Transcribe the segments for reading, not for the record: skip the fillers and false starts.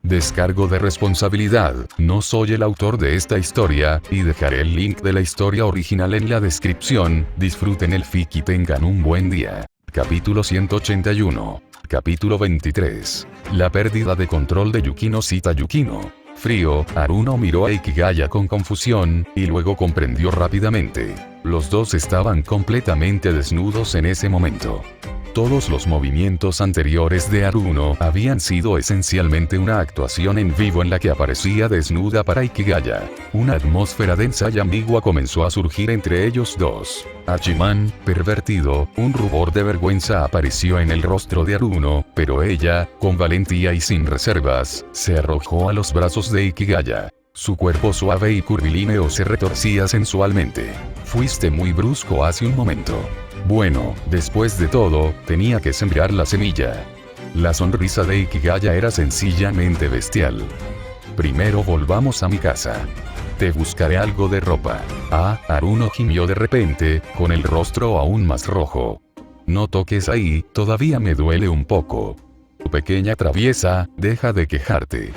Descargo de responsabilidad, no soy el autor de esta historia, y dejaré el link de la historia original en la descripción. Disfruten el fic y tengan un buen día. Capítulo 181. Capítulo 23. La pérdida de control de Yukino. Cita Yukino. Frío, Haruno miró a Ikigaya con confusión, y luego comprendió rápidamente. Los dos estaban completamente desnudos en ese momento. Todos los movimientos anteriores de Haruno habían sido esencialmente una actuación en vivo en la que aparecía desnuda para Ikigaya. Una atmósfera densa y ambigua comenzó a surgir entre ellos dos. Hachiman, pervertido, un rubor de vergüenza apareció en el rostro de Haruno, pero ella, con valentía y sin reservas, se arrojó a los brazos de Ikigaya. Su cuerpo suave y curvilíneo se retorcía sensualmente. Fuiste muy brusco hace un momento. Bueno, después de todo, tenía que sembrar la semilla. La sonrisa de Ikigaya era sencillamente bestial. Primero volvamos a mi casa. Te buscaré algo de ropa. Haruno gimió de repente, con el rostro aún más rojo. No toques ahí, todavía me duele un poco. Tu pequeña traviesa, deja de quejarte.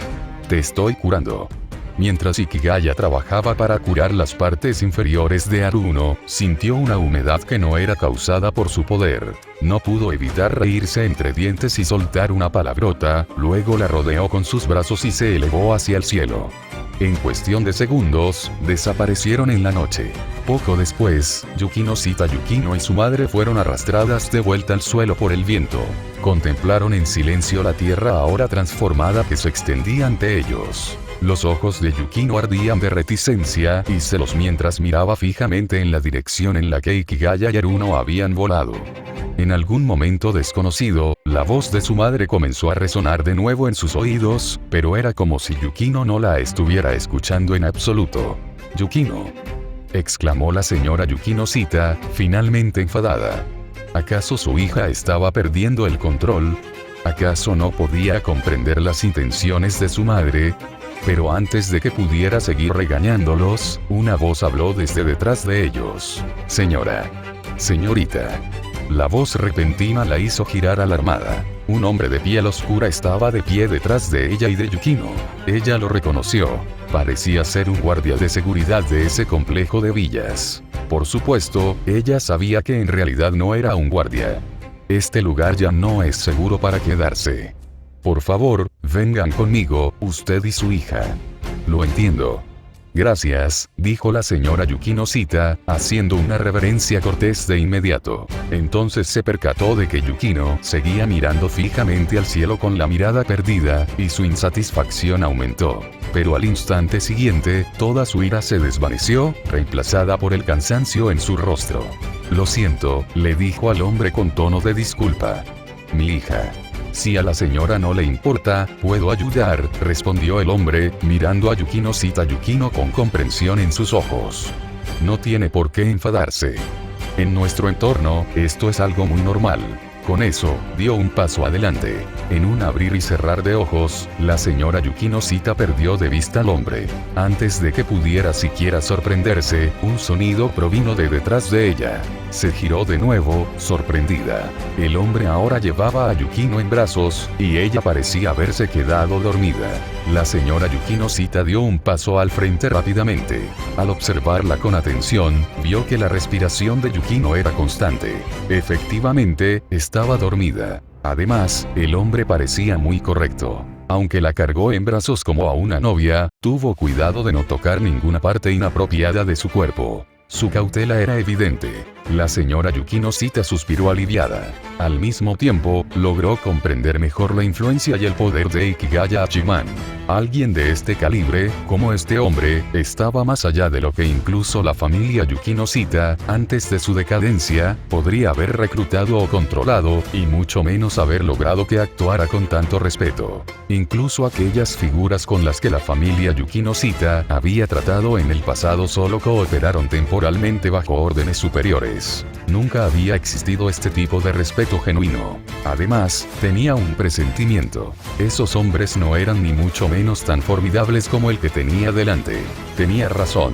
Te estoy curando. Mientras Ikigaya trabajaba para curar las partes inferiores de Haruno, sintió una humedad que no era causada por su poder. No pudo evitar reírse entre dientes y soltar una palabrota, luego la rodeó con sus brazos y se elevó hacia el cielo. En cuestión de segundos, desaparecieron en la noche. Poco después, Yukino y su madre fueron arrastradas de vuelta al suelo por el viento. Contemplaron en silencio la tierra ahora transformada que se extendía ante ellos. Los ojos de Yukino ardían de reticencia y celos mientras miraba fijamente en la dirección en la que Ikigaya y Haruno habían volado. En algún momento desconocido, la voz de su madre comenzó a resonar de nuevo en sus oídos, pero era como si Yukino no la estuviera escuchando en absoluto. «Yukino», exclamó la señora Yukino, finalmente enfadada. ¿Acaso su hija estaba perdiendo el control? ¿Acaso no podía comprender las intenciones de su madre? Pero antes de que pudiera seguir regañándolos, una voz habló desde detrás de ellos. «Señora. Señorita». La voz repentina la hizo girar alarmada. Un hombre de piel oscura estaba de pie detrás de ella y de Yukino. Ella lo reconoció. Parecía ser un guardia de seguridad de ese complejo de villas. Por supuesto, ella sabía que en realidad no era un guardia. Este lugar ya no es seguro para quedarse. Por favor, vengan conmigo, usted y su hija. Lo entiendo. Gracias, dijo la señora Yukino, haciendo una reverencia cortés de inmediato. Entonces se percató de que Yukino seguía mirando fijamente al cielo con la mirada perdida, y su insatisfacción aumentó. Pero al instante siguiente, toda su ira se desvaneció, reemplazada por el cansancio en su rostro. Lo siento, le dijo al hombre con tono de disculpa. Mi hija. Si a la señora no le importa, puedo ayudar, respondió el hombre, mirando a Yukino con comprensión en sus ojos. No tiene por qué enfadarse. En nuestro entorno, esto es algo muy normal. Con eso, dio un paso adelante. En un abrir y cerrar de ojos, la señora Yukino perdió de vista al hombre. Antes de que pudiera siquiera sorprenderse, un sonido provino de detrás de ella. Se giró de nuevo, sorprendida. El hombre ahora llevaba a Yukino en brazos, y ella parecía haberse quedado dormida. La señora Yukino dio un paso al frente rápidamente. Al observarla con atención, vio que la respiración de Yukino era constante. Efectivamente, estaba dormida. Además, el hombre parecía muy correcto. Aunque la cargó en brazos como a una novia, tuvo cuidado de no tocar ninguna parte inapropiada de su cuerpo. Su cautela era evidente. La señora Yukino suspiró aliviada. Al mismo tiempo, logró comprender mejor la influencia y el poder de Ikigaya Hachiman. Alguien de este calibre, como este hombre, estaba más allá de lo que incluso la familia Yukino antes de su decadencia, podría haber reclutado o controlado, y mucho menos haber logrado que actuara con tanto respeto. Incluso aquellas figuras con las que la familia Yukino había tratado en el pasado solo cooperaron temporalmente bajo órdenes superiores. Nunca había existido este tipo de respeto genuino. Además, tenía un presentimiento. Esos hombres no eran ni mucho menos tan formidables como el que tenía delante. Tenía razón.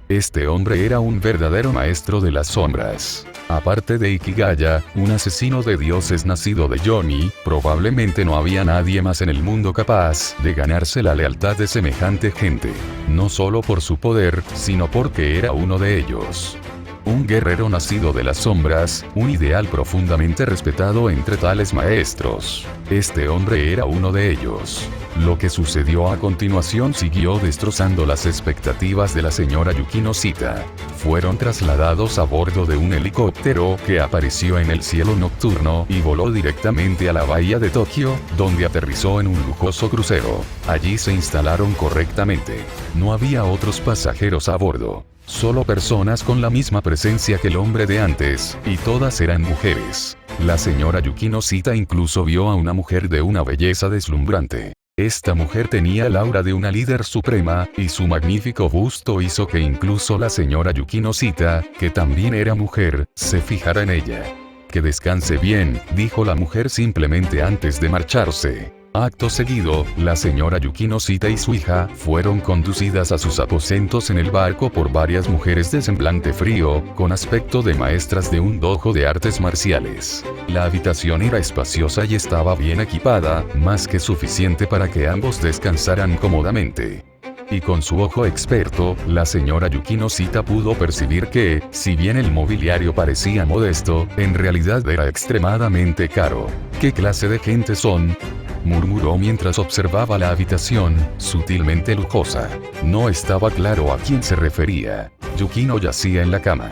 Este hombre era un verdadero maestro de las sombras. Aparte de Ikigaya, un asesino de dioses nacido de Yomi, probablemente no había nadie más en el mundo capaz de ganarse la lealtad de semejante gente. No solo por su poder, sino porque era uno de ellos. Un guerrero nacido de las sombras, un ideal profundamente respetado entre tales maestros. Este hombre era uno de ellos. Lo que sucedió a continuación siguió destrozando las expectativas de la señora Yukino Sita. Fueron trasladados a bordo de un helicóptero que apareció en el cielo nocturno y voló directamente a la bahía de Tokio, donde aterrizó en un lujoso crucero. Allí se instalaron correctamente. No había otros pasajeros a bordo. Solo personas con la misma presencia que el hombre de antes, y todas eran mujeres. La señora Yukino Sita incluso vio a una mujer de una belleza deslumbrante. Esta mujer tenía el aura de una líder suprema, y su magnífico busto hizo que incluso la señora Yukino Sita, que también era mujer, se fijara en ella. Que descanse bien, dijo la mujer simplemente antes de marcharse. Acto seguido, la señora Yukino Sita y su hija fueron conducidas a sus aposentos en el barco por varias mujeres de semblante frío, con aspecto de maestras de un dojo de artes marciales. La habitación era espaciosa y estaba bien equipada, más que suficiente para que ambos descansaran cómodamente. Y con su ojo experto, la señora Yukino Sita pudo percibir que, si bien el mobiliario parecía modesto, en realidad era extremadamente caro. ¿Qué clase de gente son?, murmuró mientras observaba la habitación, sutilmente lujosa. No estaba claro a quién se refería. Yukino yacía en la cama.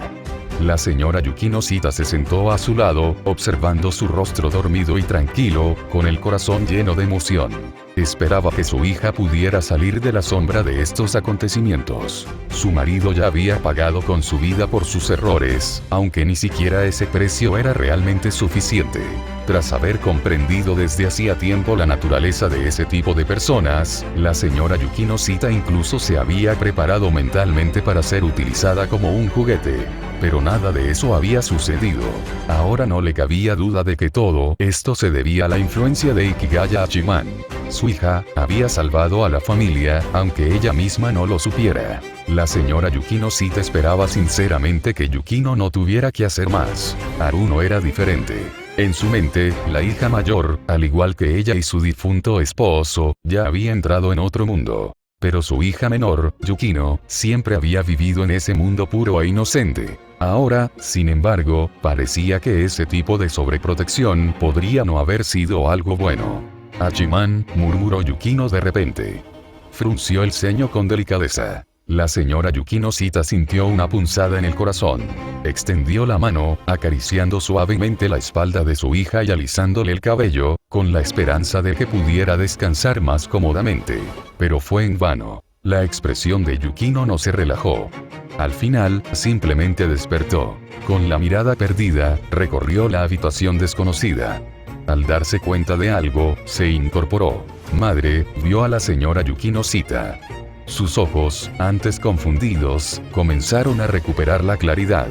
La señora Yukino Sita se sentó a su lado, observando su rostro dormido y tranquilo, con el corazón lleno de emoción. Esperaba que su hija pudiera salir de la sombra de estos acontecimientos. Su marido ya había pagado con su vida por sus errores, aunque ni siquiera ese precio era realmente suficiente. Tras haber comprendido desde hacía tiempo la naturaleza de ese tipo de personas, la señora Yukino Sita incluso se había preparado mentalmente para ser utilizada como un juguete. Pero nada de eso había sucedido. Ahora no le cabía duda de que todo esto se debía a la influencia de Ikigaya Hachiman. Su hija había salvado a la familia, aunque ella misma no lo supiera. La señora Yukino Sita esperaba sinceramente que Yukino no tuviera que hacer más. Haruno era diferente. En su mente, la hija mayor, al igual que ella y su difunto esposo, ya había entrado en otro mundo. Pero su hija menor, Yukino, siempre había vivido en ese mundo puro e inocente. Ahora, sin embargo, parecía que ese tipo de sobreprotección podría no haber sido algo bueno. Hachiman, murmuró Yukino de repente. Frunció el ceño con delicadeza. La señora Yukino Sita sintió una punzada en el corazón. Extendió la mano, acariciando suavemente la espalda de su hija y alisándole el cabello, con la esperanza de que pudiera descansar más cómodamente. Pero fue en vano. La expresión de Yukino no se relajó. Al final, simplemente despertó. Con la mirada perdida, recorrió la habitación desconocida. Al darse cuenta de algo, se incorporó. Madre, vio a la señora Yukino Sita. Sus ojos, antes confundidos, comenzaron a recuperar la claridad.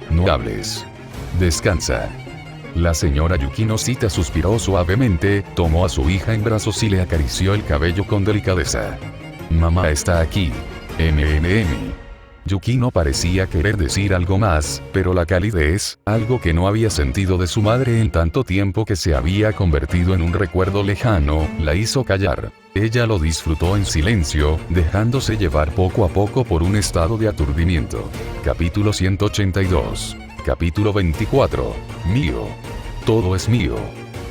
No hables. Descansa. La señora Yukino Sita suspiró suavemente, tomó a su hija en brazos y le acarició el cabello con delicadeza. Mamá está aquí. Yukino parecía querer decir algo más, pero la calidez, algo que no había sentido de su madre en tanto tiempo que se había convertido en un recuerdo lejano, la hizo callar. Ella lo disfrutó en silencio, dejándose llevar poco a poco por un estado de aturdimiento. Capítulo 182. Capítulo 24. Mío. Todo es mío.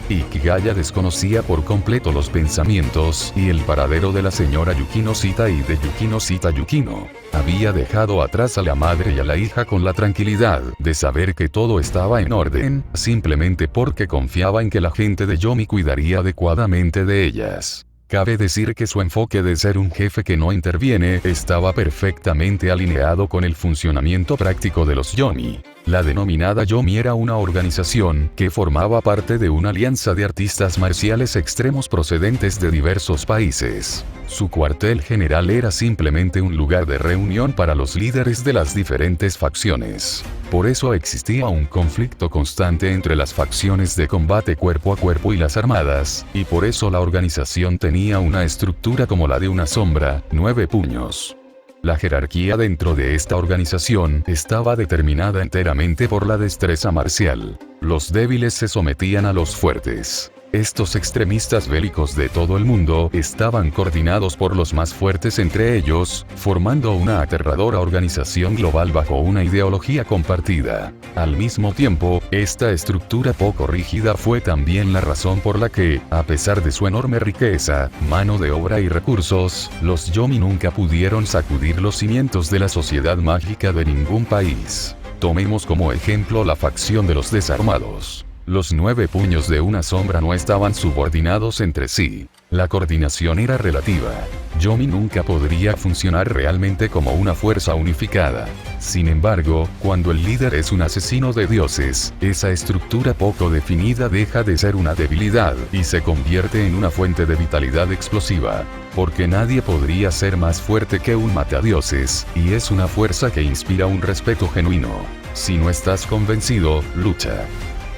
Ikigaya desconocía por completo los pensamientos y el paradero de la señora Yukino Sita y de Yukino Sita Yukino. Había dejado atrás a la madre y a la hija con la tranquilidad de saber que todo estaba en orden, simplemente porque confiaba en que la gente de Yomi cuidaría adecuadamente de ellas. Cabe decir que su enfoque de ser un jefe que no interviene estaba perfectamente alineado con el funcionamiento práctico de los Yomi. La denominada Yomi era una organización que formaba parte de una alianza de artistas marciales extremos procedentes de diversos países. Su cuartel general era simplemente un lugar de reunión para los líderes de las diferentes facciones. Por eso existía un conflicto constante entre las facciones de combate cuerpo a cuerpo y las armadas, y por eso la organización tenía una estructura como la de una sombra, 9 puños. La jerarquía dentro de esta organización estaba determinada enteramente por la destreza marcial. Los débiles se sometían a los fuertes. Estos extremistas bélicos de todo el mundo estaban coordinados por los más fuertes entre ellos, formando una aterradora organización global bajo una ideología compartida. Al mismo tiempo, esta estructura poco rígida fue también la razón por la que, a pesar de su enorme riqueza, mano de obra y recursos, los Yomi nunca pudieron sacudir los cimientos de la sociedad mágica de ningún país. Tomemos como ejemplo la facción de los desarmados. Los 9 puños de una sombra no estaban subordinados entre sí. La coordinación era relativa. Yomi nunca podría funcionar realmente como una fuerza unificada. Sin embargo, cuando el líder es un asesino de dioses, esa estructura poco definida deja de ser una debilidad y se convierte en una fuente de vitalidad explosiva. Porque nadie podría ser más fuerte que un matadioses, y es una fuerza que inspira un respeto genuino. Si no estás convencido, lucha.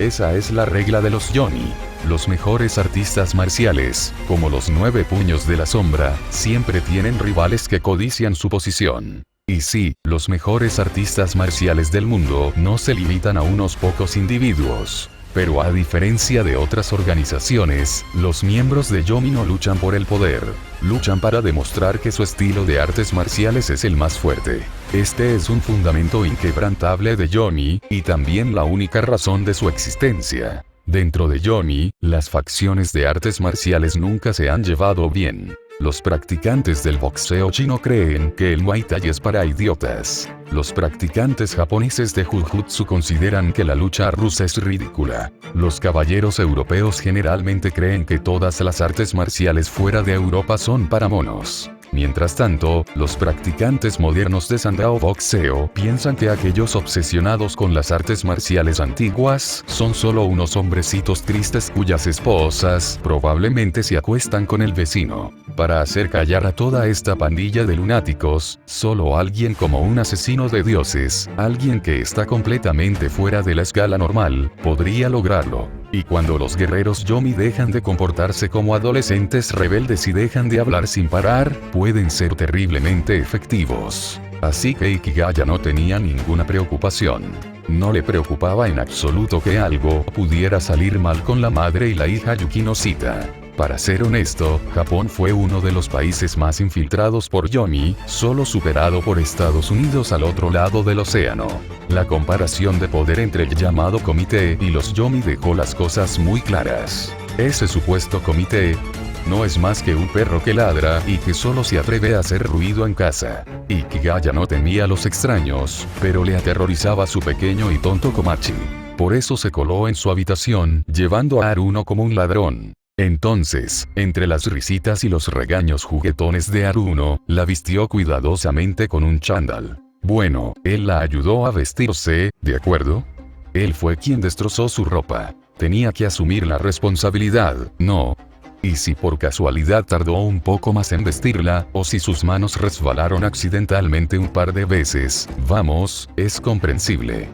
Esa es la regla de los Yomi. Los mejores artistas marciales, como los 9 puños de la sombra, siempre tienen rivales que codician su posición. Y sí, los mejores artistas marciales del mundo no se limitan a unos pocos individuos. Pero a diferencia de otras organizaciones, los miembros de Yomi no luchan por el poder. Luchan para demostrar que su estilo de artes marciales es el más fuerte. Este es un fundamento inquebrantable de Yomi, y también la única razón de su existencia. Dentro de Yomi, las facciones de artes marciales nunca se han llevado bien. Los practicantes del boxeo chino creen que el Muay Thai es para idiotas. Los practicantes japoneses de Jujutsu consideran que la lucha rusa es ridícula. Los caballeros europeos generalmente creen que todas las artes marciales fuera de Europa son para monos. Mientras tanto, los practicantes modernos de Sandao Boxeo piensan que aquellos obsesionados con las artes marciales antiguas son solo unos hombrecitos tristes cuyas esposas probablemente se acuestan con el vecino. Para hacer callar a toda esta pandilla de lunáticos, solo alguien como un asesino de dioses, alguien que está completamente fuera de la escala normal, podría lograrlo. Y cuando los guerreros Yomi dejan de comportarse como adolescentes rebeldes y dejan de hablar sin parar, pueden ser terriblemente efectivos. Así que Ikigaya no tenía ninguna preocupación. No le preocupaba en absoluto que algo pudiera salir mal con la madre y la hija Yukinoshita. Para ser honesto, Japón fue uno de los países más infiltrados por Yomi, solo superado por Estados Unidos al otro lado del océano. La comparación de poder entre el llamado comité y los Yomi dejó las cosas muy claras. Ese supuesto comité no es más que un perro que ladra y que solo se atreve a hacer ruido en casa. Ikigaya no temía a los extraños, pero le aterrorizaba su pequeño y tonto Komachi. Por eso se coló en su habitación, llevando a Haruno como un ladrón. Entonces, entre las risitas y los regaños juguetones de Haruno, la vistió cuidadosamente con un chándal. Bueno, él la ayudó a vestirse, ¿de acuerdo? Él fue quien destrozó su ropa. Tenía que asumir la responsabilidad, ¿no? Y si por casualidad tardó un poco más en vestirla, o si sus manos resbalaron accidentalmente un par de veces, vamos, es comprensible.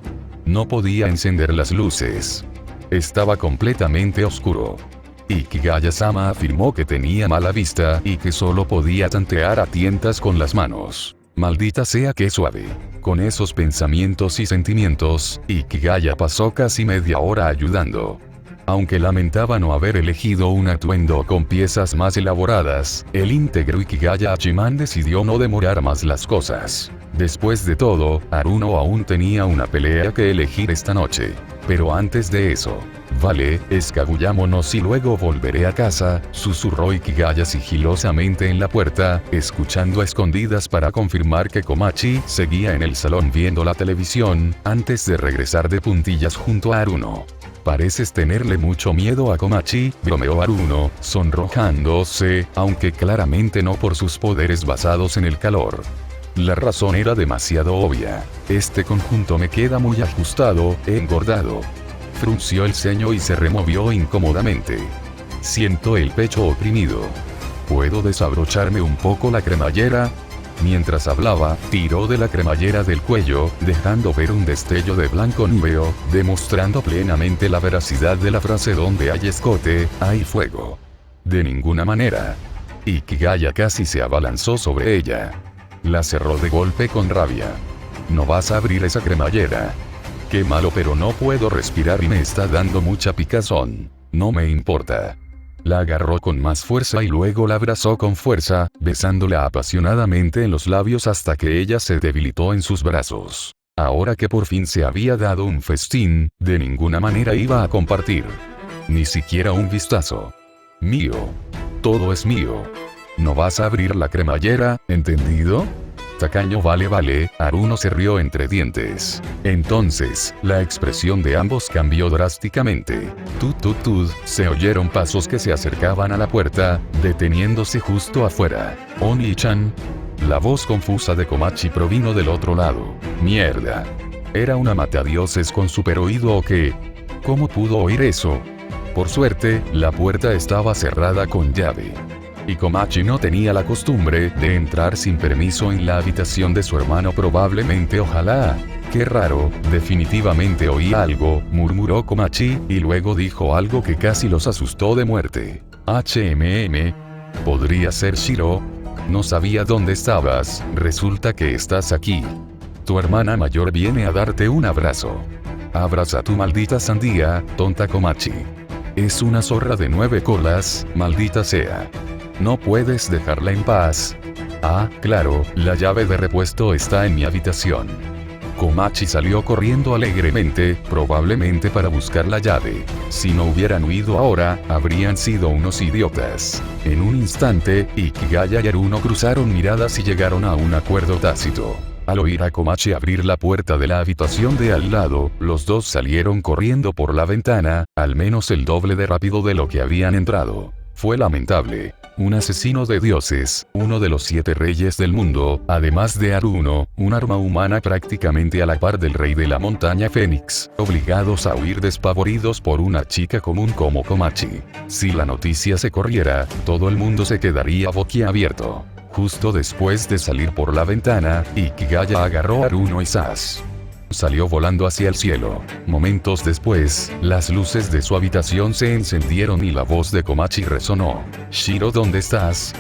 No podía encender las luces. Estaba completamente oscuro. Ikigaya-sama afirmó que tenía mala vista y que solo podía tantear a tientas con las manos. Maldita sea que suave. Con esos pensamientos y sentimientos, Ikigaya pasó casi media hora ayudando. Aunque lamentaba no haber elegido un atuendo con piezas más elaboradas, el íntegro Ikigaya Hachiman decidió no demorar más las cosas. Después de todo, Haruno aún tenía una pelea que elegir esta noche. Pero antes de eso, vale, escabullámonos y luego volveré a casa, susurró Ikigaya sigilosamente en la puerta, escuchando a escondidas para confirmar que Komachi seguía en el salón viendo la televisión, antes de regresar de puntillas junto a Haruno. Pareces tenerle mucho miedo a Komachi, bromeó Haruno, sonrojándose, aunque claramente no por sus poderes basados en el calor. La razón era demasiado obvia. Este conjunto me queda muy ajustado, he engordado. Frunció el ceño y se removió incómodamente. Siento el pecho oprimido. ¿Puedo desabrocharme un poco la cremallera? Mientras hablaba, tiró de la cremallera del cuello, dejando ver un destello de blanco níveo, demostrando plenamente la veracidad de la frase donde hay escote, hay fuego. De ninguna manera. Ikigaya casi se abalanzó sobre ella. La cerró de golpe con rabia. No vas a abrir esa cremallera. Qué malo, pero no puedo respirar y me está dando mucha picazón. No me importa. La agarró con más fuerza y luego la abrazó con fuerza, besándola apasionadamente en los labios hasta que ella se debilitó en sus brazos. Ahora que por fin se había dado un festín, de ninguna manera iba a compartir. Ni siquiera un vistazo. Mío. Todo es mío. No vas a abrir la cremallera, ¿entendido? Tacaño, vale, Haruno se rió entre dientes. Entonces, la expresión de ambos cambió drásticamente. Se oyeron pasos que se acercaban a la puerta, deteniéndose justo afuera. Oni-chan. La voz confusa de Komachi provino del otro lado. Mierda. ¿Era una matadioses con super oído o qué? ¿Cómo pudo oír eso? Por suerte, la puerta estaba cerrada con llave. Y Komachi no tenía la costumbre de entrar sin permiso en la habitación de su hermano, probablemente. Ojalá. Qué raro, definitivamente oí algo, murmuró Komachi, y luego dijo algo que casi los asustó de muerte. ¿Podría ser Shiro? No sabía dónde estabas, resulta que estás aquí. Tu hermana mayor viene a darte un abrazo. Abraza tu maldita sandía, tonta Komachi. Es una zorra de 9 colas, maldita sea. No puedes dejarla en paz. Ah, claro, la llave de repuesto está en mi habitación. Komachi salió corriendo alegremente, probablemente para buscar la llave. Si no hubieran huido ahora, habrían sido unos idiotas. En un instante, Ikigaya y Haruno cruzaron miradas y llegaron a un acuerdo tácito. Al oír a Komachi abrir la puerta de la habitación de al lado, los dos salieron corriendo por la ventana, al menos el doble de rápido de lo que habían entrado. Fue lamentable. Un asesino de dioses, uno de los 7 reyes del mundo, además de Haruno, un arma humana prácticamente a la par del rey de la montaña Fénix, obligados a huir despavoridos por una chica común como Komachi. Si la noticia se corriera, todo el mundo se quedaría boquiabierto. Justo después de salir por la ventana, Ikigaya agarró a Haruno y ¡zas! Salió volando hacia el cielo. Momentos después, las luces de su habitación se encendieron y la voz de Komachi resonó. Shiro, ¿dónde estás?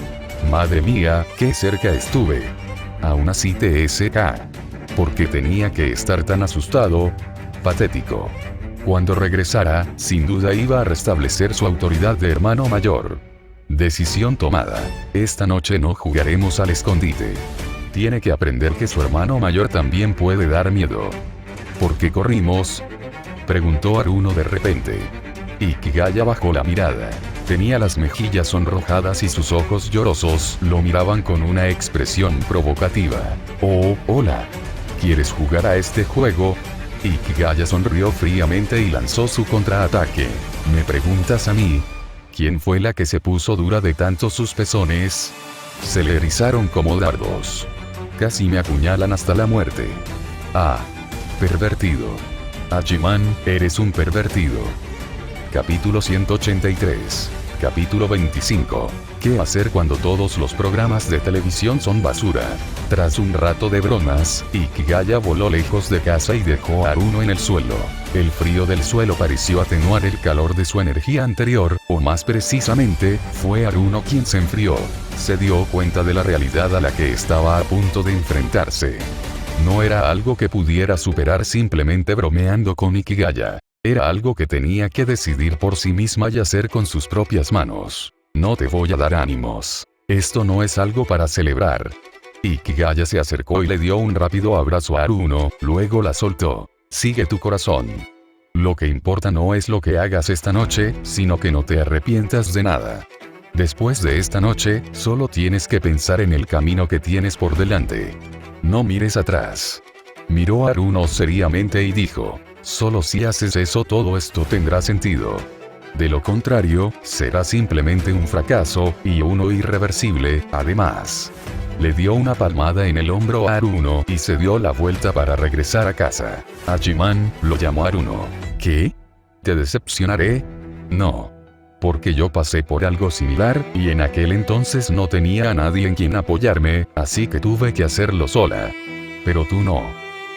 Madre mía, qué cerca estuve. Aún así TSK. ¿Por qué tenía que estar tan asustado? Patético. Cuando regresara, sin duda iba a restablecer su autoridad de hermano mayor. Decisión tomada. Esta noche no jugaremos al escondite. Tiene que aprender que su hermano mayor también puede dar miedo. ¿Por qué corrimos?, preguntó Haruno de repente. Ikigaya bajó la mirada. Tenía las mejillas sonrojadas y sus ojos llorosos lo miraban con una expresión provocativa. Oh, hola. ¿Quieres jugar a este juego? Ikigaya sonrió fríamente y lanzó su contraataque. ¿Me preguntas a mí? ¿Quién fue la que se puso dura de tanto sus pezones? Se le erizaron como dardos. Casi me apuñalan hasta la muerte. Ah. Pervertido. Hachiman, eres un pervertido. Capítulo 183. Capítulo 25. ¿Qué hacer cuando todos los programas de televisión son basura? Tras un rato de bromas, Ikigaya voló lejos de casa y dejó a Haruno en el suelo. El frío del suelo pareció atenuar el calor de su energía anterior, o más precisamente, fue Haruno quien se enfrió. Se dio cuenta de la realidad a la que estaba a punto de enfrentarse. No era algo que pudiera superar simplemente bromeando con Ikigaya. Era algo que tenía que decidir por sí misma y hacer con sus propias manos. No te voy a dar ánimos. Esto no es algo para celebrar. Ikigaya se acercó y le dio un rápido abrazo a Haruno, luego la soltó. Sigue tu corazón. Lo que importa no es lo que hagas esta noche, sino que no te arrepientas de nada. Después de esta noche, solo tienes que pensar en el camino que tienes por delante. No mires atrás. Miró a Haruno seriamente y dijo, solo si haces eso todo esto tendrá sentido. De lo contrario, será simplemente un fracaso, y uno irreversible, además. Le dio una palmada en el hombro a Haruno y se dio la vuelta para regresar a casa. Hachiman, lo llamó Haruno. ¿Qué? ¿Te decepcionaré? No. Porque yo pasé por algo similar, y en aquel entonces no tenía a nadie en quien apoyarme, así que tuve que hacerlo sola. Pero tú no.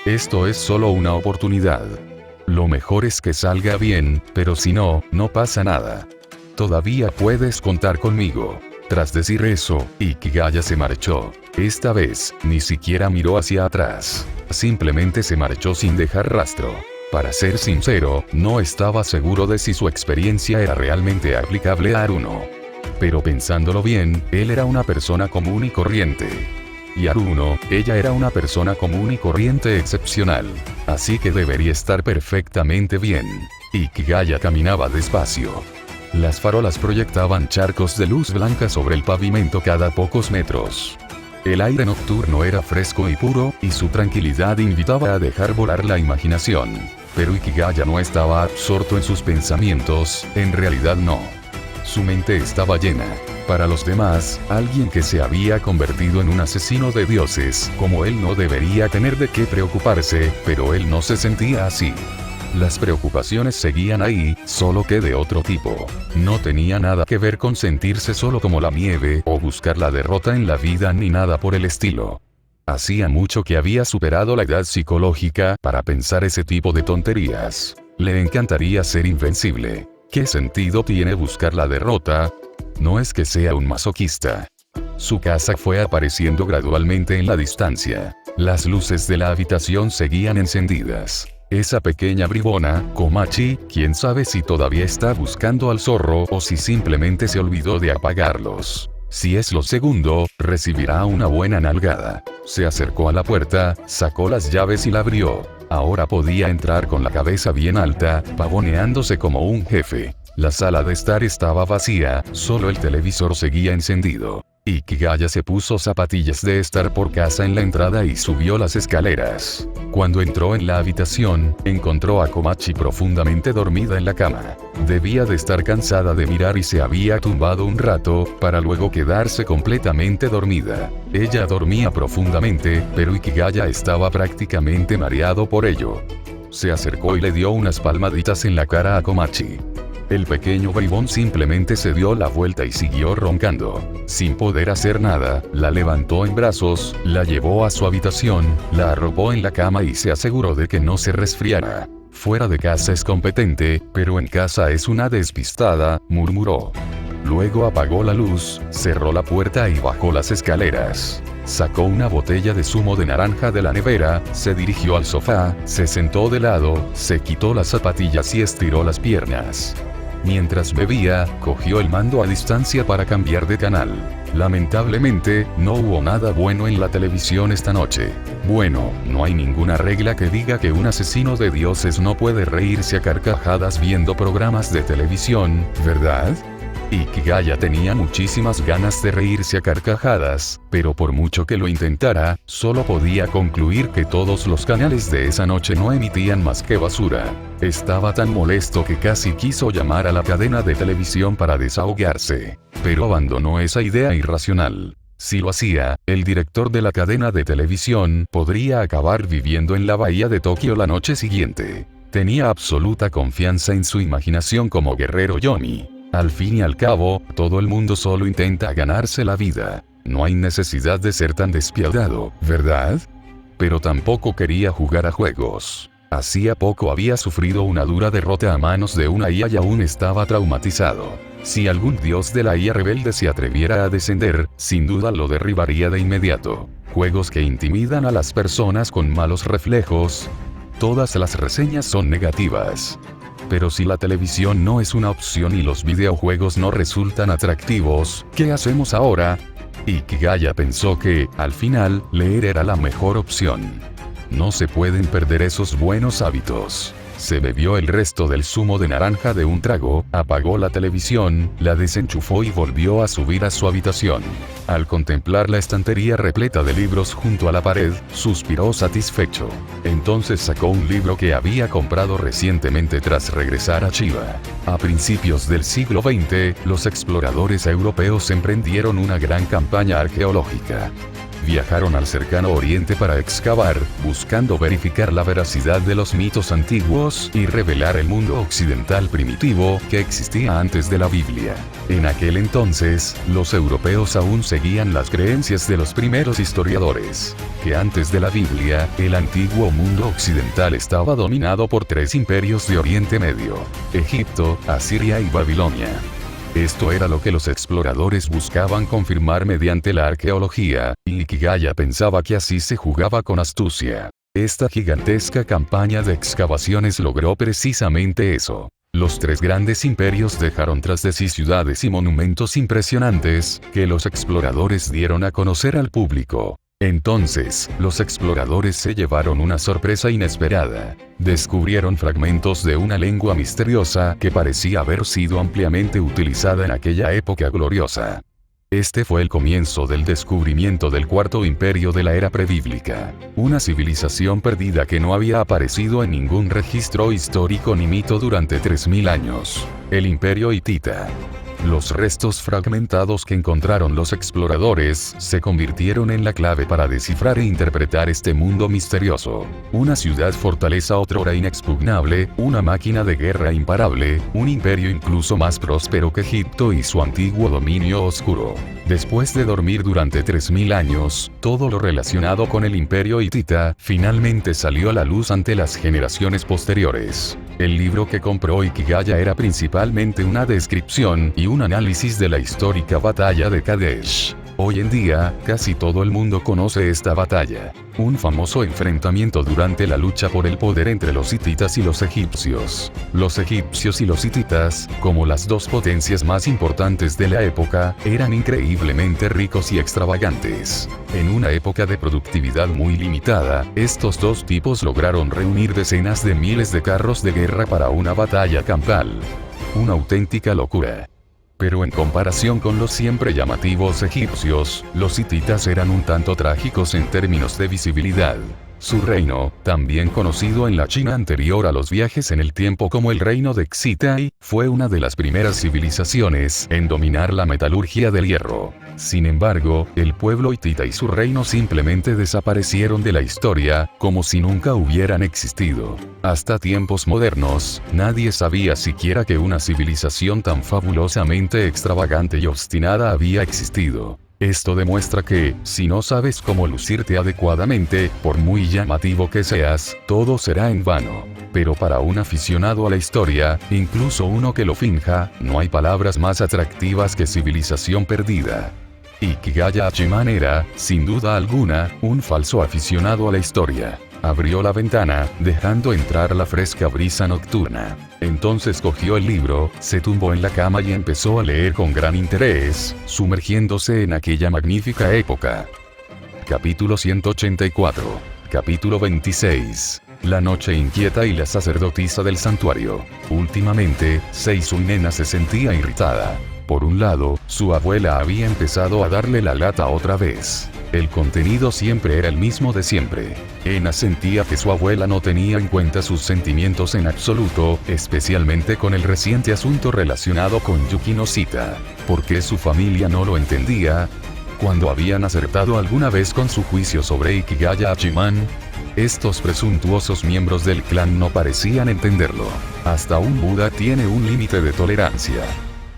Esto es solo una oportunidad. Lo mejor es que salga bien, pero si no, no pasa nada. Todavía puedes contar conmigo. Tras decir eso, Ikigaya se marchó. Esta vez, ni siquiera miró hacia atrás. Simplemente se marchó sin dejar rastro. Para ser sincero, no estaba seguro de si su experiencia era realmente aplicable a Haruno. Pero pensándolo bien, él era una persona común y corriente. Y Haruno, ella era una persona común y corriente excepcional. Así que debería estar perfectamente bien. Ikigaya caminaba despacio. Las farolas proyectaban charcos de luz blanca sobre el pavimento cada pocos metros. El aire nocturno era fresco y puro, y su tranquilidad invitaba a dejar volar la imaginación. Pero Ikigaya no estaba absorto en sus pensamientos, en realidad no. Su mente estaba llena. Para los demás, alguien que se había convertido en un asesino de dioses, como él no debería tener de qué preocuparse, pero él no se sentía así. Las preocupaciones seguían ahí, solo que de otro tipo. No tenía nada que ver con sentirse solo como la nieve o buscar la derrota en la vida ni nada por el estilo. Hacía mucho que había superado la edad psicológica para pensar ese tipo de tonterías. Le encantaría ser invencible. ¿Qué sentido tiene buscar la derrota? No es que sea un masoquista. Su casa fue apareciendo gradualmente en la distancia. Las luces de la habitación seguían encendidas. Esa pequeña bribona, Komachi, quién sabe si todavía está buscando al zorro o si simplemente se olvidó de apagarlos. Si es lo segundo, recibirá una buena nalgada. Se acercó a la puerta, sacó las llaves y la abrió. Ahora podía entrar con la cabeza bien alta, pavoneándose como un jefe. La sala de estar estaba vacía, solo el televisor seguía encendido. Ikigaya se puso zapatillas de estar por casa en la entrada y subió las escaleras. Cuando entró en la habitación, encontró a Komachi profundamente dormida en la cama. Debía de estar cansada de mirar y se había tumbado un rato, para luego quedarse completamente dormida. Ella dormía profundamente, pero Ikigaya estaba prácticamente mareado por ello. Se acercó y le dio unas palmaditas en la cara a Komachi. El pequeño bribón simplemente se dio la vuelta y siguió roncando. Sin poder hacer nada, la levantó en brazos, la llevó a su habitación, la arropó en la cama y se aseguró de que no se resfriara. Fuera de casa es competente, pero en casa es una despistada, murmuró. Luego apagó la luz, cerró la puerta y bajó las escaleras. Sacó una botella de zumo de naranja de la nevera, se dirigió al sofá, se sentó de lado, se quitó las zapatillas y estiró las piernas. Mientras bebía, cogió el mando a distancia para cambiar de canal. Lamentablemente, no hubo nada bueno en la televisión esta noche. Bueno, no hay ninguna regla que diga que un asesino de dioses no puede reírse a carcajadas viendo programas de televisión, ¿verdad? Ikigaya tenía muchísimas ganas de reírse a carcajadas, pero por mucho que lo intentara, solo podía concluir que todos los canales de esa noche no emitían más que basura. Estaba tan molesto que casi quiso llamar a la cadena de televisión para desahogarse, pero abandonó esa idea irracional. Si lo hacía, el director de la cadena de televisión podría acabar viviendo en la bahía de Tokio la noche siguiente. Tenía absoluta confianza en su imaginación como guerrero Yomi. Al fin y al cabo, todo el mundo solo intenta ganarse la vida. No hay necesidad de ser tan despiadado, ¿verdad? Pero tampoco quería jugar a juegos. Hacía poco había sufrido una dura derrota a manos de una IA y aún estaba traumatizado. Si algún dios de la IA rebelde se atreviera a descender, sin duda lo derribaría de inmediato. Juegos que intimidan a las personas con malos reflejos. Todas las reseñas son negativas. Pero si la televisión no es una opción y los videojuegos no resultan atractivos, ¿qué hacemos ahora? Ikigaya pensó que, al final, leer era la mejor opción. No se pueden perder esos buenos hábitos. Se bebió el resto del zumo de naranja de un trago, apagó la televisión, la desenchufó y volvió a subir a su habitación. Al contemplar la estantería repleta de libros junto a la pared, suspiró satisfecho. Entonces sacó un libro que había comprado recientemente tras regresar a Chiba. A principios del siglo XX, los exploradores europeos emprendieron una gran campaña arqueológica. Viajaron al cercano oriente para excavar, buscando verificar la veracidad de los mitos antiguos y revelar el mundo occidental primitivo que existía antes de la Biblia. En aquel entonces, los europeos aún seguían las creencias de los primeros historiadores, que antes de la Biblia, el antiguo mundo occidental estaba dominado por 3 imperios de Oriente Medio: Egipto, Asiria y Babilonia. Esto era lo que los exploradores buscaban confirmar mediante la arqueología, y Ikigaya pensaba que así se jugaba con astucia. Esta gigantesca campaña de excavaciones logró precisamente eso. Los tres grandes imperios dejaron tras de sí ciudades y monumentos impresionantes, que los exploradores dieron a conocer al público. Entonces, los exploradores se llevaron una sorpresa inesperada. Descubrieron fragmentos de una lengua misteriosa que parecía haber sido ampliamente utilizada en aquella época gloriosa. Este fue el comienzo del descubrimiento del cuarto imperio de la era prebíblica. Una civilización perdida que no había aparecido en ningún registro histórico ni mito durante 3000 años. El imperio hitita. Los restos fragmentados que encontraron los exploradores se convirtieron en la clave para descifrar e interpretar este mundo misterioso. Una ciudad fortaleza otrora inexpugnable, una máquina de guerra imparable, un imperio incluso más próspero que Egipto y su antiguo dominio oscuro. Después de dormir durante 3000 años, todo lo relacionado con el imperio hitita finalmente salió a la luz ante las generaciones posteriores. El libro que compró Ikigaya era principalmente una descripción y un análisis de la histórica batalla de Kadesh. Hoy en día, casi todo el mundo conoce esta batalla. Un famoso enfrentamiento durante la lucha por el poder entre los hititas y los egipcios. Los egipcios y los hititas, como las dos potencias más importantes de la época, eran increíblemente ricos y extravagantes. En una época de productividad muy limitada, estos dos tipos lograron reunir decenas de miles de carros de guerra para una batalla campal. Una auténtica locura. Pero en comparación con los siempre llamativos egipcios, los hititas eran un tanto trágicos en términos de visibilidad. Su reino, también conocido en la China anterior a los viajes en el tiempo como el reino de Xitai, fue una de las primeras civilizaciones en dominar la metalurgia del hierro. Sin embargo, el pueblo hitita y su reino simplemente desaparecieron de la historia, como si nunca hubieran existido. Hasta tiempos modernos, nadie sabía siquiera que una civilización tan fabulosamente extravagante y obstinada había existido. Esto demuestra que, si no sabes cómo lucirte adecuadamente, por muy llamativo que seas, todo será en vano. Pero para un aficionado a la historia, incluso uno que lo finja, no hay palabras más atractivas que civilización perdida. Ikigaya Hachiman era, sin duda alguna, un falso aficionado a la historia. Abrió la ventana, dejando entrar la fresca brisa nocturna. Entonces cogió el libro, se tumbó en la cama y empezó a leer con gran interés, sumergiéndose en aquella magnífica época. Capítulo 184. Capítulo 26. La noche inquieta y la sacerdotisa del santuario. Últimamente, Seisui-nena se sentía irritada. Por un lado, su abuela había empezado a darle la lata otra vez. El contenido siempre era el mismo de siempre. Ena sentía que su abuela no tenía en cuenta sus sentimientos en absoluto, especialmente con el reciente asunto relacionado con Yukino Sita. ¿Por qué su familia no lo entendía? ¿Cuándo habían acertado alguna vez con su juicio sobre Ikigaya Hachiman? Estos presuntuosos miembros del clan no parecían entenderlo. Hasta un Buda tiene un límite de tolerancia.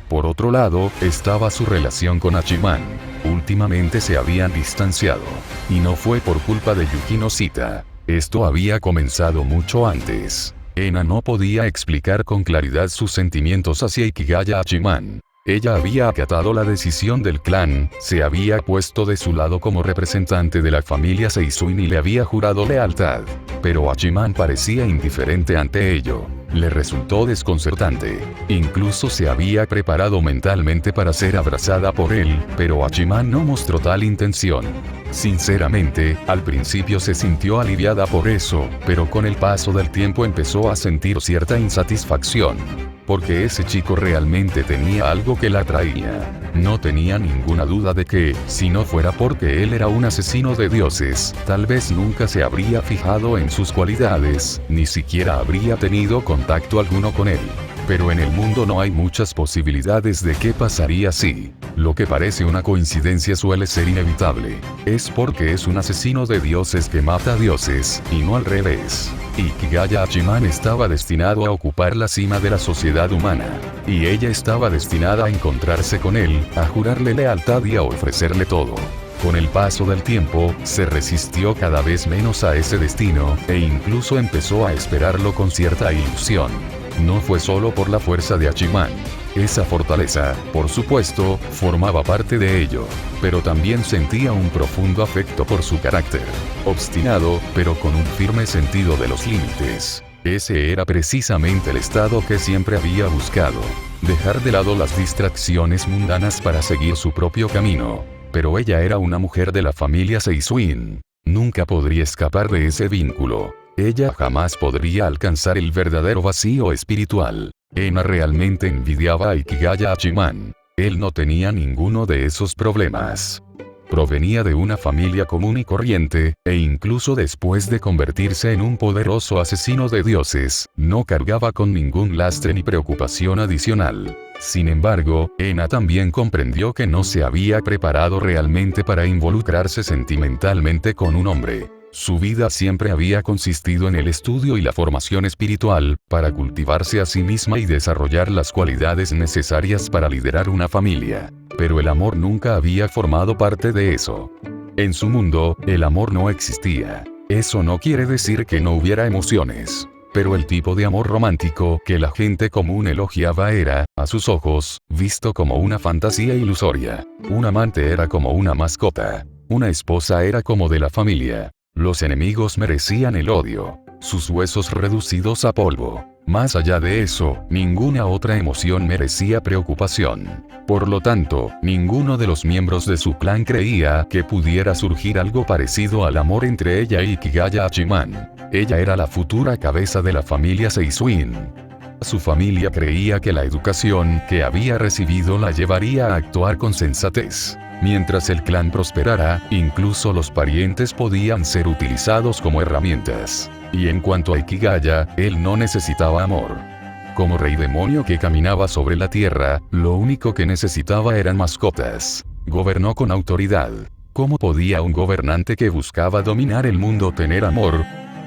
Por otro lado, estaba su relación con Hachiman. Últimamente se habían distanciado. Y no fue por culpa de Yukino Sita. Esto había comenzado mucho antes. Ena no podía explicar con claridad sus sentimientos hacia Ikigaya Hachiman. Ella había acatado la decisión del clan, se había puesto de su lado como representante de la familia Seisui y le había jurado lealtad. Pero Hachiman parecía indiferente ante ello. Le resultó desconcertante. Incluso se había preparado mentalmente para ser abrazada por él, pero Hachiman no mostró tal intención. Sinceramente, al principio se sintió aliviada por eso, pero con el paso del tiempo empezó a sentir cierta insatisfacción. Porque ese chico realmente tenía algo que la atraía. No tenía ninguna duda de que, si no fuera porque él era un asesino de dioses, tal vez nunca se habría fijado en sus cualidades, ni siquiera habría tenido contacto alguno con él. Pero en el mundo no hay muchas posibilidades de qué pasaría si. Lo que parece una coincidencia suele ser inevitable. Es porque es un asesino de dioses que mata a dioses, y no al revés. Ikigaya Hachiman estaba destinado a ocupar la cima de la sociedad humana. Y ella estaba destinada a encontrarse con él, a jurarle lealtad y a ofrecerle todo. Con el paso del tiempo, se resistió cada vez menos a ese destino, e incluso empezó a esperarlo con cierta ilusión. No fue solo por la fuerza de Hachiman. Esa fortaleza, por supuesto, formaba parte de ello. Pero también sentía un profundo afecto por su carácter. Obstinado, pero con un firme sentido de los límites. Ese era precisamente el estado que siempre había buscado. Dejar de lado las distracciones mundanas para seguir su propio camino. Pero ella era una mujer de la familia Seisuin. Nunca podría escapar de ese vínculo. Ella jamás podría alcanzar el verdadero vacío espiritual. Ena realmente envidiaba a Ikigaya Hachiman. Él no tenía ninguno de esos problemas. Provenía de una familia común y corriente, e incluso después de convertirse en un poderoso asesino de dioses, no cargaba con ningún lastre ni preocupación adicional. Sin embargo, Ena también comprendió que no se había preparado realmente para involucrarse sentimentalmente con un hombre. Su vida siempre había consistido en el estudio y la formación espiritual, para cultivarse a sí misma y desarrollar las cualidades necesarias para liderar una familia. Pero el amor nunca había formado parte de eso. En su mundo, el amor no existía. Eso no quiere decir que no hubiera emociones. Pero el tipo de amor romántico que la gente común elogiaba era, a sus ojos, visto como una fantasía ilusoria. Un amante era como una mascota. Una esposa era como de la familia. Los enemigos merecían el odio. Sus huesos reducidos a polvo. Más allá de eso, ninguna otra emoción merecía preocupación. Por lo tanto, ninguno de los miembros de su clan creía que pudiera surgir algo parecido al amor entre ella y Ikigaya Hachiman. Ella era la futura cabeza de la familia Seisuin. Su familia creía que la educación que había recibido la llevaría a actuar con sensatez. Mientras el clan prosperara, incluso los parientes podían ser utilizados como herramientas. Y en cuanto a Ikigaya, él no necesitaba amor. Como rey demonio que caminaba sobre la tierra, lo único que necesitaba eran mascotas. Gobernó con autoridad. ¿Cómo podía un gobernante que buscaba dominar el mundo tener amor?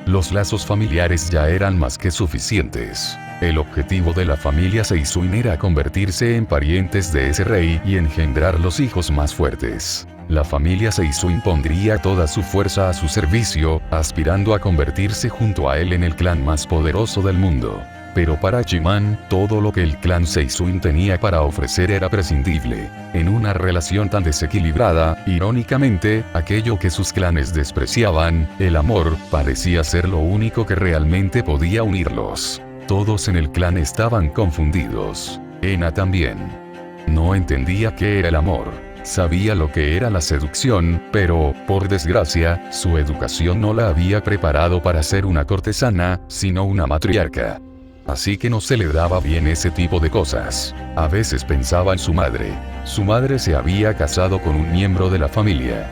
Los lazos familiares ya eran más que suficientes. El objetivo de la familia Seisuin era convertirse en parientes de ese rey y engendrar los hijos más fuertes. La familia Seisuin pondría toda su fuerza a su servicio, aspirando a convertirse junto a él en el clan más poderoso del mundo. Pero para Hachiman, todo lo que el clan Seisuin tenía para ofrecer era prescindible. En una relación tan desequilibrada, irónicamente, aquello que sus clanes despreciaban, el amor, parecía ser lo único que realmente podía unirlos. Todos en el clan estaban confundidos. Ena también. No entendía qué era el amor. Sabía lo que era la seducción, pero, por desgracia, su educación no la había preparado para ser una cortesana, sino una matriarca. Así que no se le daba bien ese tipo de cosas. A veces pensaba en su madre. Su madre se había casado con un miembro de la familia.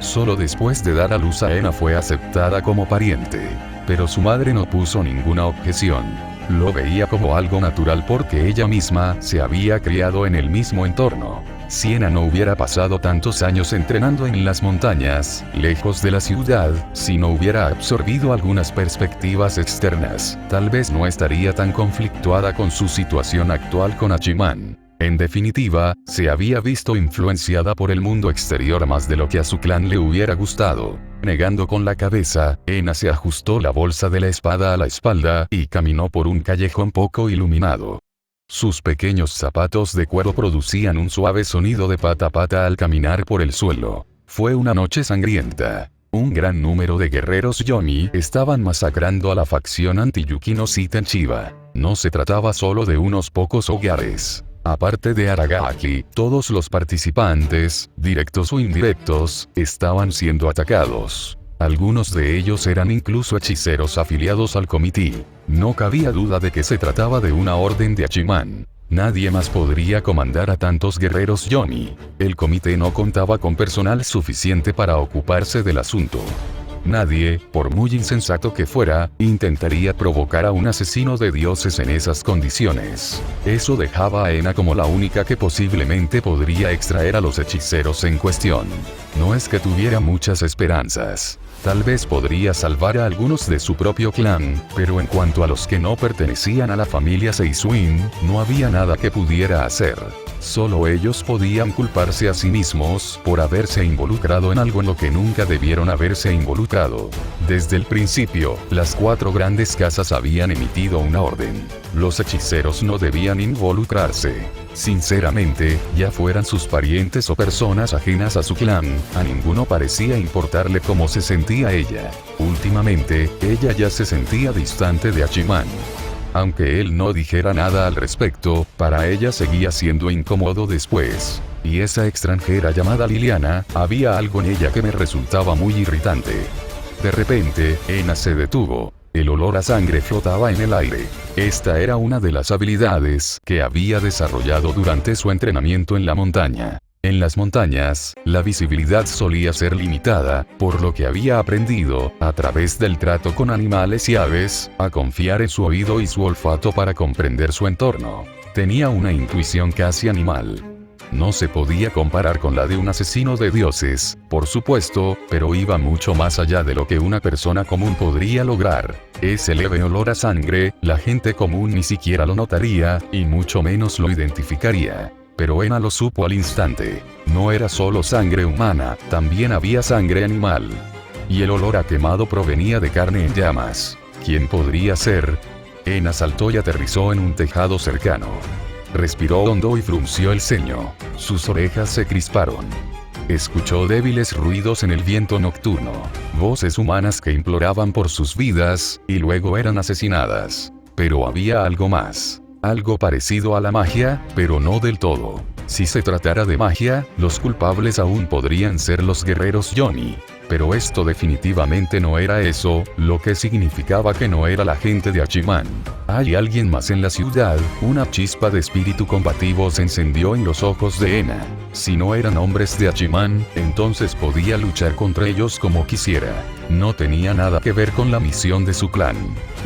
Solo después de dar a luz a Ena fue aceptada como pariente. Pero su madre no puso ninguna objeción. Lo veía como algo natural porque ella misma se había criado en el mismo entorno. Si Ena no hubiera pasado tantos años entrenando en las montañas, lejos de la ciudad, si no hubiera absorbido algunas perspectivas externas, tal vez no estaría tan conflictuada con su situación actual con Hachiman. En definitiva, se había visto influenciada por el mundo exterior más de lo que a su clan le hubiera gustado. Negando con la cabeza, Ena se ajustó la bolsa de la espada a la espalda y caminó por un callejón poco iluminado. Sus pequeños zapatos de cuero producían un suave sonido de pata a pata al caminar por el suelo. Fue una noche sangrienta. Un gran número de guerreros Yomi estaban masacrando a la facción anti-Yuki no Shiten Chiba. No se trataba solo de unos pocos hogares. Aparte de Aragaki, todos los participantes, directos o indirectos, estaban siendo atacados. Algunos de ellos eran incluso hechiceros afiliados al comité. No cabía duda de que se trataba de una orden de Hachiman. Nadie más podría comandar a tantos guerreros Yomi. El comité no contaba con personal suficiente para ocuparse del asunto. Nadie, por muy insensato que fuera, intentaría provocar a un asesino de dioses en esas condiciones. Eso dejaba a Ena como la única que posiblemente podría extraer a los hechiceros en cuestión. No es que tuviera muchas esperanzas. Tal vez podría salvar a algunos de su propio clan, pero en cuanto a los que no pertenecían a la familia Seisuin, no había nada que pudiera hacer. Solo ellos podían culparse a sí mismos por haberse involucrado en algo en lo que nunca debieron haberse involucrado. Desde el principio, las 4 grandes casas habían emitido una orden. Los hechiceros no debían involucrarse. Sinceramente, ya fueran sus parientes o personas ajenas a su clan, a ninguno parecía importarle cómo se sentía ella. Últimamente, ella ya se sentía distante de Hachiman. Aunque él no dijera nada al respecto, para ella seguía siendo incómodo después. Y esa extranjera llamada Liliana, había algo en ella que me resultaba muy irritante. De repente, Ena se detuvo. El olor a sangre flotaba en el aire. Esta era una de las habilidades que había desarrollado durante su entrenamiento en la montaña. En las montañas, la visibilidad solía ser limitada, por lo que había aprendido, a través del trato con animales y aves, a confiar en su oído y su olfato para comprender su entorno. Tenía una intuición casi animal. No se podía comparar con la de un asesino de dioses, por supuesto, pero iba mucho más allá de lo que una persona común podría lograr. Ese leve olor a sangre, la gente común ni siquiera lo notaría, y mucho menos lo identificaría. Pero Ena lo supo al instante. No era solo sangre humana, también había sangre animal. Y el olor a quemado provenía de carne en llamas. ¿Quién podría ser? Ena saltó y aterrizó en un tejado cercano. Respiró hondo y frunció el ceño. Sus orejas se crisparon. Escuchó débiles ruidos en el viento nocturno. Voces humanas que imploraban por sus vidas, y luego eran asesinadas. Pero había algo más. Algo parecido a la magia, pero no del todo. Si se tratara de magia, los culpables aún podrían ser los guerreros Johnny. Pero esto definitivamente no era eso, lo que significaba que no era la gente de Hachiman. Hay alguien más en la ciudad. Una chispa de espíritu combativo se encendió en los ojos de Ena. Si no eran hombres de Hachiman, entonces podía luchar contra ellos como quisiera. No tenía nada que ver con la misión de su clan.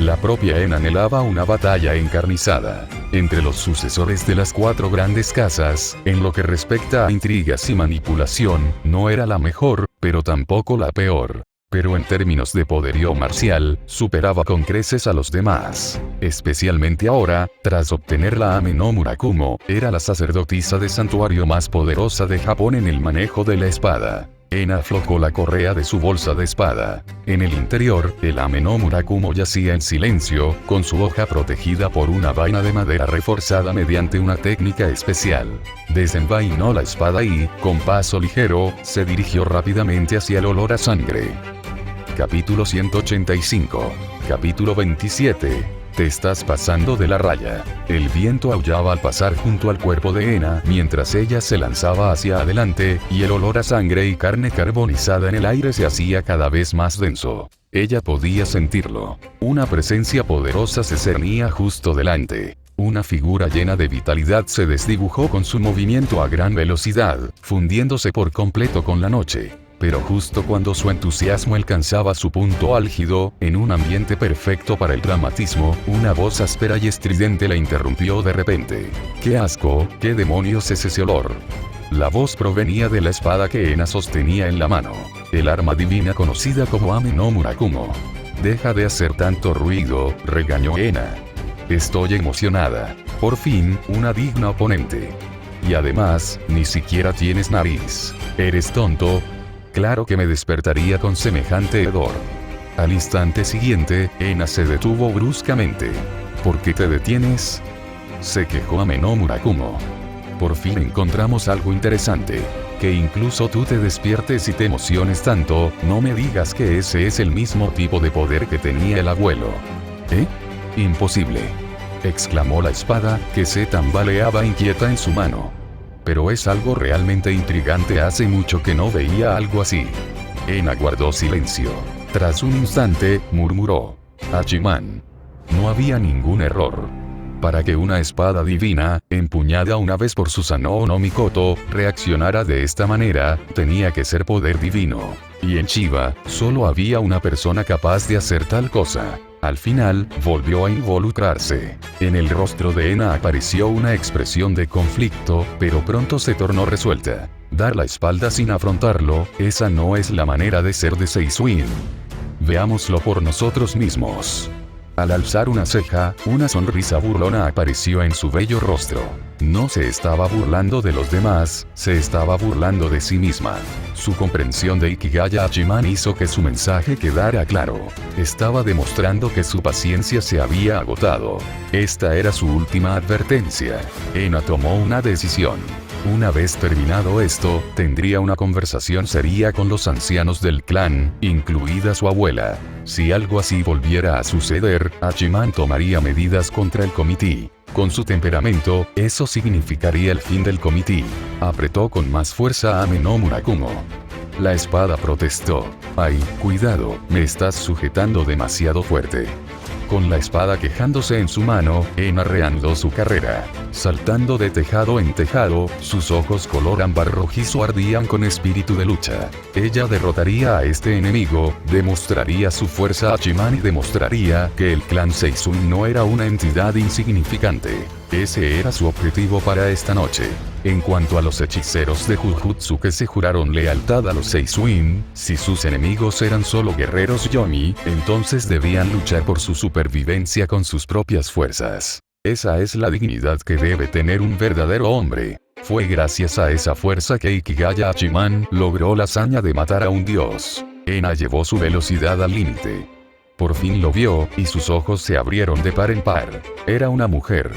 La propia Ena anhelaba una batalla encarnizada. Entre los sucesores de las 4 grandes casas, en lo que respecta a intrigas y manipulación, no era la mejor, pero tampoco la peor. Pero en términos de poderío marcial, superaba con creces a los demás. Especialmente ahora, tras obtener la Ame no Murakumo, era la sacerdotisa de santuario más poderosa de Japón en el manejo de la espada. Ena aflojó la correa de su bolsa de espada. En el interior, el Ame no Murakumo yacía en silencio, con su hoja protegida por una vaina de madera reforzada mediante una técnica especial. Desenvainó la espada y, con paso ligero, se dirigió rápidamente hacia el olor a sangre. Capítulo 185. Capítulo 27. Te estás pasando de la raya. El viento aullaba al pasar junto al cuerpo de Ena mientras ella se lanzaba hacia adelante, y el olor a sangre y carne carbonizada en el aire se hacía cada vez más denso. Ella podía sentirlo. Una presencia poderosa se cernía justo delante. Una figura llena de vitalidad se desdibujó con su movimiento a gran velocidad, fundiéndose por completo con la noche. Pero justo cuando su entusiasmo alcanzaba su punto álgido, en un ambiente perfecto para el dramatismo, una voz áspera y estridente la interrumpió de repente. ¡Qué asco! ¿Qué demonios es ese olor? La voz provenía de la espada que Ena sostenía en la mano. El arma divina conocida como Ame no Murakumo. Deja de hacer tanto ruido, regañó Ena. Estoy emocionada. Por fin, una digna oponente. Y además, ni siquiera tienes nariz. ¿Eres tonto? Claro que me despertaría con semejante hedor. Al instante siguiente, Ena se detuvo bruscamente. ¿Por qué te detienes? Se quejó Ame no Murakumo. Por fin encontramos algo interesante. Que incluso tú te despiertes y te emociones tanto, no me digas que ese es el mismo tipo de poder que tenía el abuelo. ¿Eh? Imposible. Exclamó la espada, que se tambaleaba inquieta en su mano. Pero es algo realmente intrigante, hace mucho que no veía algo así. Ena guardó silencio. Tras un instante, murmuró. Hachiman. No había ningún error. Para que una espada divina, empuñada una vez por Susanoo no Mikoto, reaccionara de esta manera, tenía que ser poder divino. Y en Chiba, solo había una persona capaz de hacer tal cosa. Al final, volvió a involucrarse. En el rostro de Ena apareció una expresión de conflicto, pero pronto se tornó resuelta. Dar la espalda sin afrontarlo, esa no es la manera de ser de Seisuin. Veámoslo por nosotros mismos. Al alzar una ceja, una sonrisa burlona apareció en su bello rostro. No se estaba burlando de los demás, se estaba burlando de sí misma. Su comprensión de Ikigaya Hachiman hizo que su mensaje quedara claro. Estaba demostrando que su paciencia se había agotado. Esta era su última advertencia. Ena tomó una decisión. Una vez terminado esto, tendría una conversación seria con los ancianos del clan, incluida su abuela. Si algo así volviera a suceder, Hachiman tomaría medidas contra el comité. Con su temperamento, eso significaría el fin del comité. Apretó con más fuerza a Ame no Murakumo. La espada protestó. Ay, cuidado, me estás sujetando demasiado fuerte. Con la espada quejándose en su mano, Ena reanudó su carrera. Saltando de tejado en tejado, sus ojos color ámbar rojizo ardían con espíritu de lucha. Ella derrotaría a este enemigo, demostraría su fuerza a Hachiman y demostraría que el clan Seizun no era una entidad insignificante. Ese era su objetivo para esta noche. En cuanto a los hechiceros de Jujutsu que se juraron lealtad a los Seizun, si sus enemigos eran solo guerreros Yomi, entonces debían luchar por su supervivencia con sus propias fuerzas. Esa es la dignidad que debe tener un verdadero hombre. Fue gracias a esa fuerza que Ikigaya Hachiman logró la hazaña de matar a un dios. Ena llevó su velocidad al límite. Por fin lo vio, y sus ojos se abrieron de par en par. Era una mujer.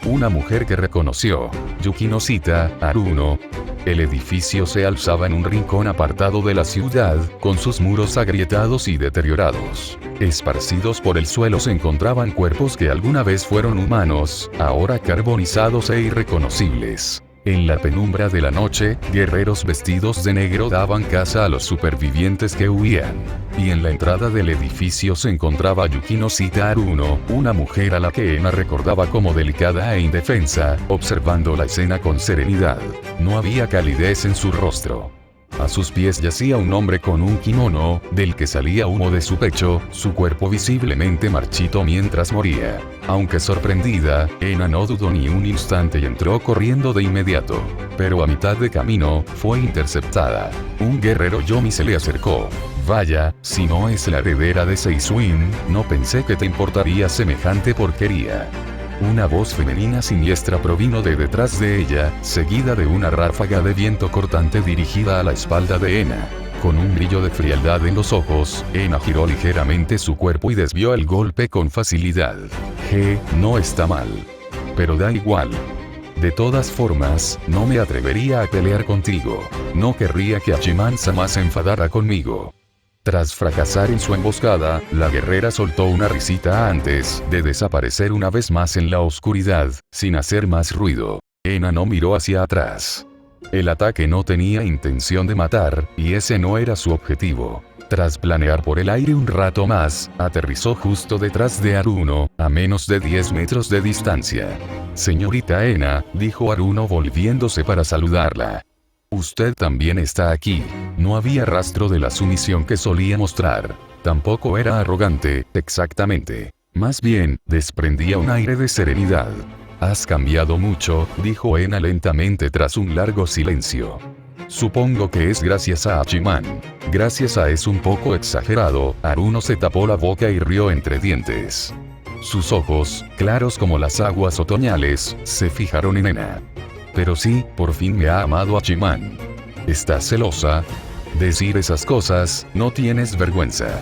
Una mujer que reconoció. Yukinoshita, Haruno. El edificio se alzaba en un rincón apartado de la ciudad, con sus muros agrietados y deteriorados. Esparcidos por el suelo se encontraban cuerpos que alguna vez fueron humanos, ahora carbonizados e irreconocibles. En la penumbra de la noche, guerreros vestidos de negro daban caza a los supervivientes que huían. Y en la entrada del edificio se encontraba Yukinoshita Haruno, una mujer a la que Ena recordaba como delicada e indefensa, observando la escena con serenidad. No había calidez en su rostro. A sus pies yacía un hombre con un kimono, del que salía humo de su pecho, su cuerpo visiblemente marchito mientras moría. Aunque sorprendida, Ena no dudó ni un instante y entró corriendo de inmediato. Pero a mitad de camino, fue interceptada. Un guerrero Yomi se le acercó. Vaya, si no es la heredera de Seizun, no pensé que te importaría semejante porquería. Una voz femenina siniestra provino de detrás de ella, seguida de una ráfaga de viento cortante dirigida a la espalda de Ena. Con un brillo de frialdad en los ojos, Ena giró ligeramente su cuerpo y desvió el golpe con facilidad. No está mal. Pero da igual. De todas formas, no me atrevería a pelear contigo. No querría que Hachiman-sama se enfadara conmigo. Tras fracasar en su emboscada, la guerrera soltó una risita antes de desaparecer una vez más en la oscuridad, sin hacer más ruido. Ena no miró hacia atrás. El ataque no tenía intención de matar, y ese no era su objetivo. Tras planear por el aire un rato más, aterrizó justo detrás de Haruno, a menos de 10 metros de distancia. Señorita Ena, dijo Haruno volviéndose para saludarla. Usted también está aquí. No había rastro de la sumisión que solía mostrar. Tampoco era arrogante, exactamente. Más bien, desprendía un aire de serenidad. Has cambiado mucho, dijo Ena lentamente tras un largo silencio. Supongo que es gracias a Hachiman. Gracias a es un poco exagerado, Haruno se tapó la boca y rió entre dientes. Sus ojos, claros como las aguas otoñales, se fijaron en Ena. Pero sí, por fin me ha amado Hachiman. ¿Estás celosa? Decir esas cosas, no tienes vergüenza.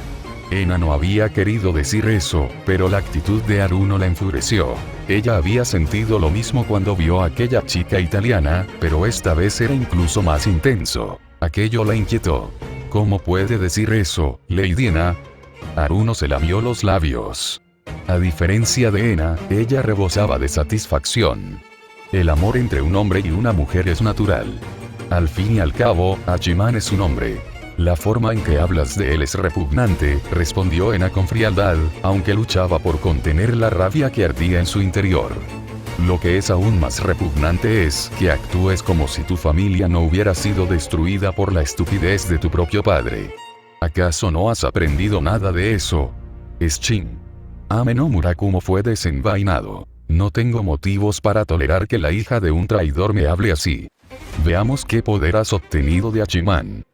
Ena no había querido decir eso, pero la actitud de Haruno la enfureció. Ella había sentido lo mismo cuando vio a aquella chica italiana, pero esta vez era incluso más intenso. Aquello la inquietó. ¿Cómo puede decir eso, Lady Ena? Haruno se lamió los labios. A diferencia de Ena, ella rebosaba de satisfacción. El amor entre un hombre y una mujer es natural. Al fin y al cabo, Hachiman es un hombre. La forma en que hablas de él es repugnante, respondió Ena con frialdad, aunque luchaba por contener la rabia que ardía en su interior. Lo que es aún más repugnante es que actúes como si tu familia no hubiera sido destruida por la estupidez de tu propio padre. ¿Acaso no has aprendido nada de eso? Shin. Ame no Murakumo fue desenvainado. No tengo motivos para tolerar que la hija de un traidor me hable así. Veamos qué poder has obtenido de Hachiman.